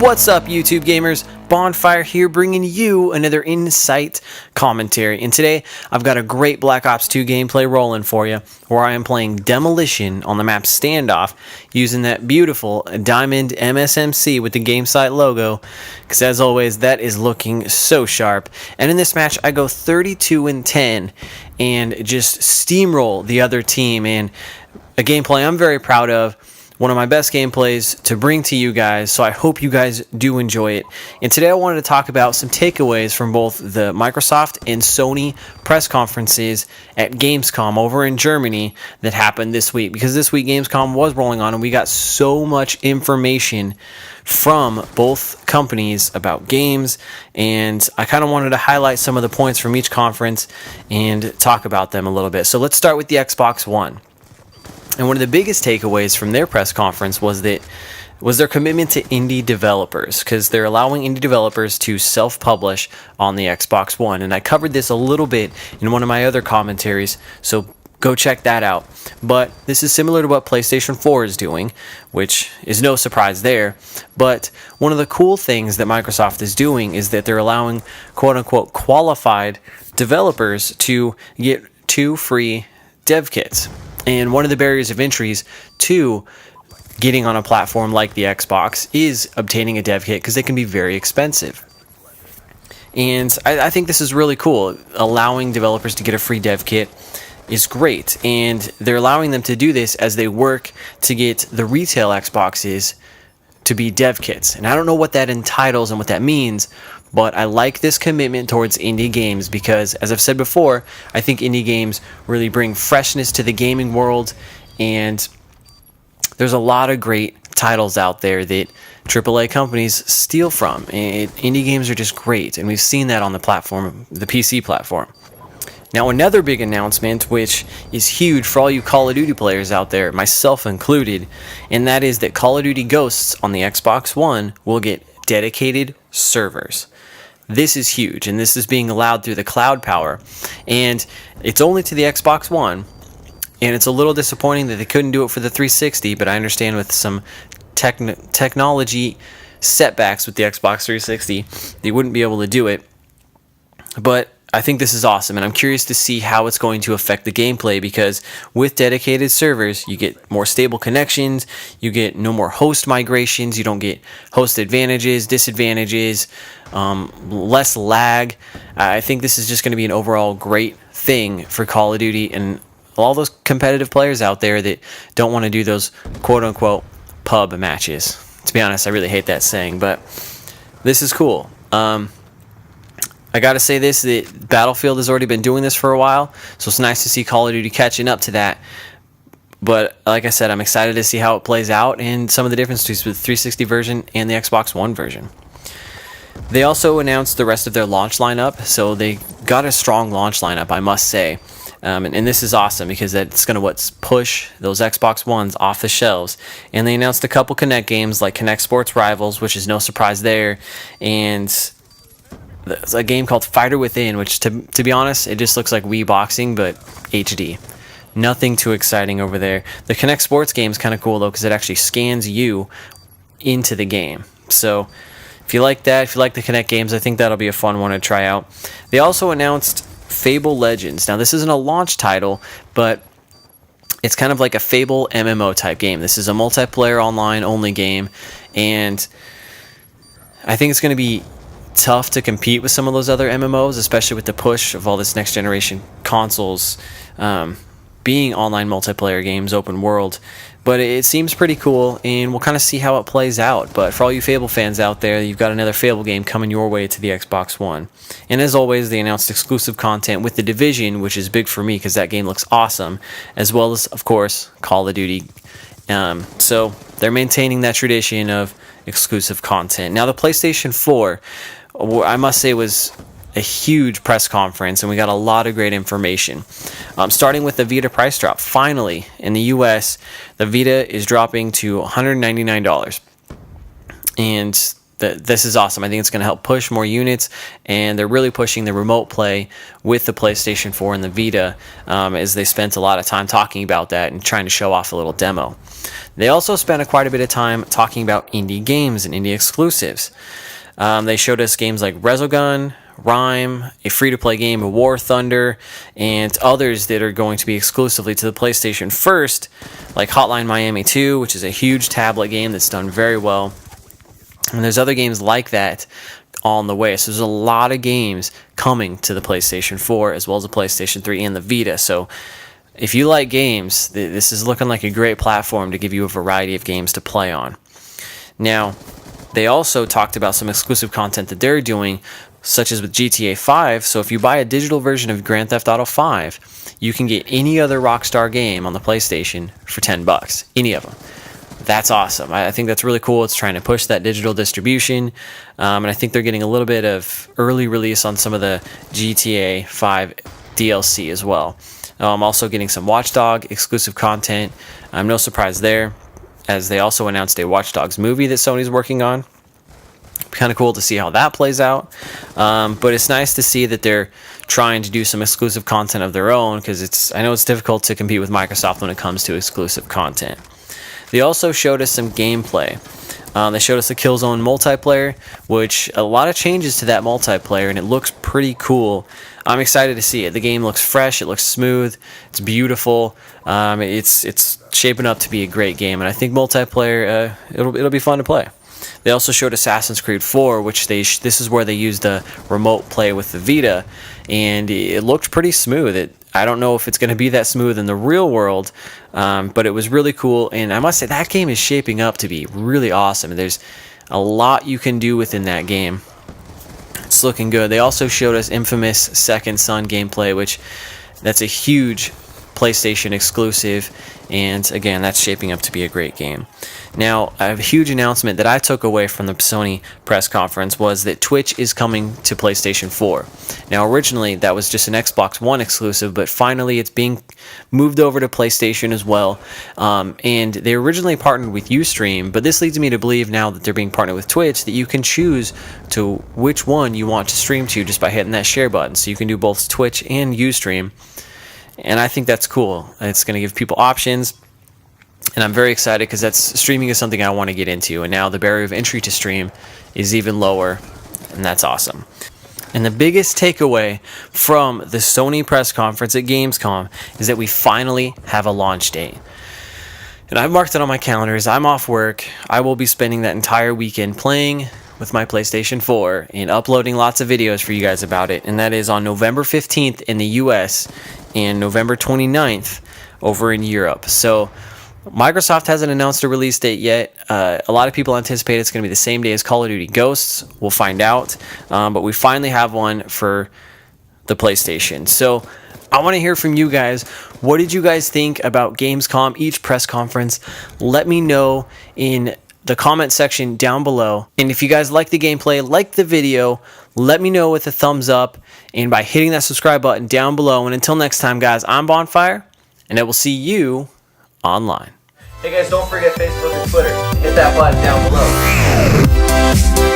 What's up, YouTube gamers? Bonfire here, bringing you another Insight commentary. And today, I've got a great Black Ops 2 gameplay rolling for you, where I am playing Demolition on the map Standoff, using that beautiful diamond MSMC with the Gamesite logo, because as always, that is looking so sharp. And in this match, I go 32-10, and just steamroll the other team, and a gameplay I'm very proud of. One of my best gameplays to bring to you guys, so I hope you guys do enjoy it. And today I wanted to talk about some takeaways from both the Microsoft and Sony press conferences at Gamescom over in Germany that happened this week. Because this week Gamescom was rolling on and we got so much information from both companies about games, and I kind of wanted to highlight some of the points from each conference and talk about them a little bit. So let's start with the Xbox One. And one of the biggest takeaways from their press conference was their commitment to indie developers, because they're allowing indie developers to self-publish on the Xbox One. And I covered this a little bit in one of my other commentaries, so go check that out. But this is similar to what PlayStation 4 is doing, which is no surprise there. But one of the cool things that Microsoft is doing is that they're allowing quote-unquote qualified developers to get 2 free dev kits. And one of the barriers of entries to getting on a platform like the Xbox is obtaining a dev kit, because they can be very expensive. And I think this is really cool. Allowing developers to get a free dev kit is great. And they're allowing them to do this as they work to get the retail Xboxes to be dev kits. And I don't know what that entitles and what that means, but I like this commitment towards indie games because, as I've said before, I think indie games really bring freshness to the gaming world, and there's a lot of great titles out there that AAA companies steal from. And indie games are just great, and we've seen that on the platform, the PC platform. Now, another big announcement, which is huge for all you Call of Duty players out there, myself included, and that is that Call of Duty Ghosts on the Xbox One will get dedicated servers. This is huge, and this is being allowed through the cloud power, and it's only to the Xbox One, and it's a little disappointing that they couldn't do it for the 360, but I understand with some technology setbacks with the Xbox 360, they wouldn't be able to do it. But I think this is awesome, and I'm curious to see how it's going to affect the gameplay, because with dedicated servers, you get more stable connections, you get no more host migrations, you don't get host advantages, disadvantages, less lag. I think this is just going to be an overall great thing for Call of Duty and all those competitive players out there that don't want to do those quote-unquote pub matches. To be honest, I really hate that saying, but this is cool. I gotta say this, that Battlefield has already been doing this for a while, so it's nice to see Call of Duty catching up to that. But like I said, I'm excited to see how it plays out and some of the differences with the 360 version and the Xbox One version. They also announced the rest of their launch lineup, so they got a strong launch lineup, I must say. And this is awesome because that's going to push those Xbox Ones off the shelves. And they announced a couple Kinect games like Kinect Sports Rivals, which is no surprise there, and there's a game called Fighter Within, which, to be honest, it just looks like Wii Boxing, but HD. Nothing too exciting over there. The Kinect Sports game is kind of cool, though, because it actually scans you into the game. So if you like that, if you like the Kinect games, I think that'll be a fun one to try out. They also announced Fable Legends. Now, this isn't a launch title, but it's kind of like a Fable MMO type game. This is a multiplayer online only game, and I think it's going to be tough to compete with some of those other MMOs, especially with the push of all this next generation consoles being online multiplayer games, open world. But it seems pretty cool, and we'll kind of see how it plays out. But for all you Fable fans out there, you've got another Fable game coming your way to the Xbox One. And as always, they announced exclusive content with The Division, which is big for me because that game looks awesome, as well as, of course, Call of Duty. So they're maintaining that tradition of exclusive content. Now, the PlayStation 4, I must say, was a huge press conference, and we got a lot of great information. Starting with the Vita price drop. Finally, in the US, the Vita is dropping to $199. And this is awesome. I think it's going to help push more units, and they're really pushing the remote play with the PlayStation 4 and the Vita, as they spent a lot of time talking about that and trying to show off a little demo. They also spent quite a bit of time talking about indie games and indie exclusives. They showed us games like Resogun, Rhyme, a free-to-play game, War Thunder, and others that are going to be exclusively to the PlayStation first, like Hotline Miami 2, which is a huge tablet game that's done very well. And there's other games like that on the way. So there's a lot of games coming to the PlayStation 4 as well as the PlayStation 3 and the Vita. So if you like games, this is looking like a great platform to give you a variety of games to play on. Now, they also talked about some exclusive content that they're doing, such as with GTA 5. So if you buy a digital version of Grand Theft Auto 5, you can get any other Rockstar game on the PlayStation for $10, any of them. That's awesome. I think that's really cool. It's trying to push that digital distribution, and I think they're getting a little bit of early release on some of the GTA 5 DLC as well. Also getting some Watch Dogs exclusive content. No surprise there, as they also announced a Watch Dogs movie that Sony's working on. Kind of cool to see how that plays out, but it's nice to see that they're trying to do some exclusive content of their own, because I know it's difficult to compete with Microsoft when it comes to exclusive content. They also showed us some gameplay. They showed us the Killzone multiplayer, which a lot of changes to that multiplayer, and it looks pretty cool. I'm excited to see it. The game looks fresh, it looks smooth, it's beautiful. It's shaping up to be a great game, and I think multiplayer, it'll be fun to play. They also showed Assassin's Creed 4, which this is where they used the remote play with the Vita, and it looked pretty smooth. I don't know if it's going to be that smooth in the real world, but it was really cool, and I must say that game is shaping up to be really awesome. There's a lot you can do within that game. It's looking good. They also showed us infamous Second Son gameplay, which that's a huge PlayStation exclusive, and again, that's shaping up to be a great game. Now, a huge announcement that I took away from the Sony press conference was that Twitch is coming to PlayStation 4. Now, originally, that was just an Xbox One exclusive, but finally it's being moved over to PlayStation as well. And they originally partnered with Ustream, but this leads me to believe now that they're being partnered with Twitch that you can choose to which one you want to stream to just by hitting that share button. So you can do both Twitch and Ustream. And I think that's cool. It's going to give people options. And I'm very excited because streaming is something I want to get into. And now the barrier of entry to stream is even lower. And that's awesome. And the biggest takeaway from the Sony press conference at Gamescom is that we finally have a launch date. And I've marked it on my calendar as I'm off work. I will be spending that entire weekend playing with my PlayStation 4 and uploading lots of videos for you guys about it. And that is on November 15th in the US and November 29th over in Europe. So Microsoft hasn't announced a release date yet. A lot of people anticipate it's going to be the same day as Call of Duty Ghosts. We'll find out. But we finally have one for the PlayStation. So I want to hear from you guys. What did you guys think about Gamescom, each press conference? Let me know in the comment section down below. And if you guys like the gameplay, like the video, let me know with a thumbs up and by hitting that subscribe button down below. And until next time, guys, I'm Bonfire, and I will see you online. Hey guys, don't forget Facebook and Twitter. Hit that button down below.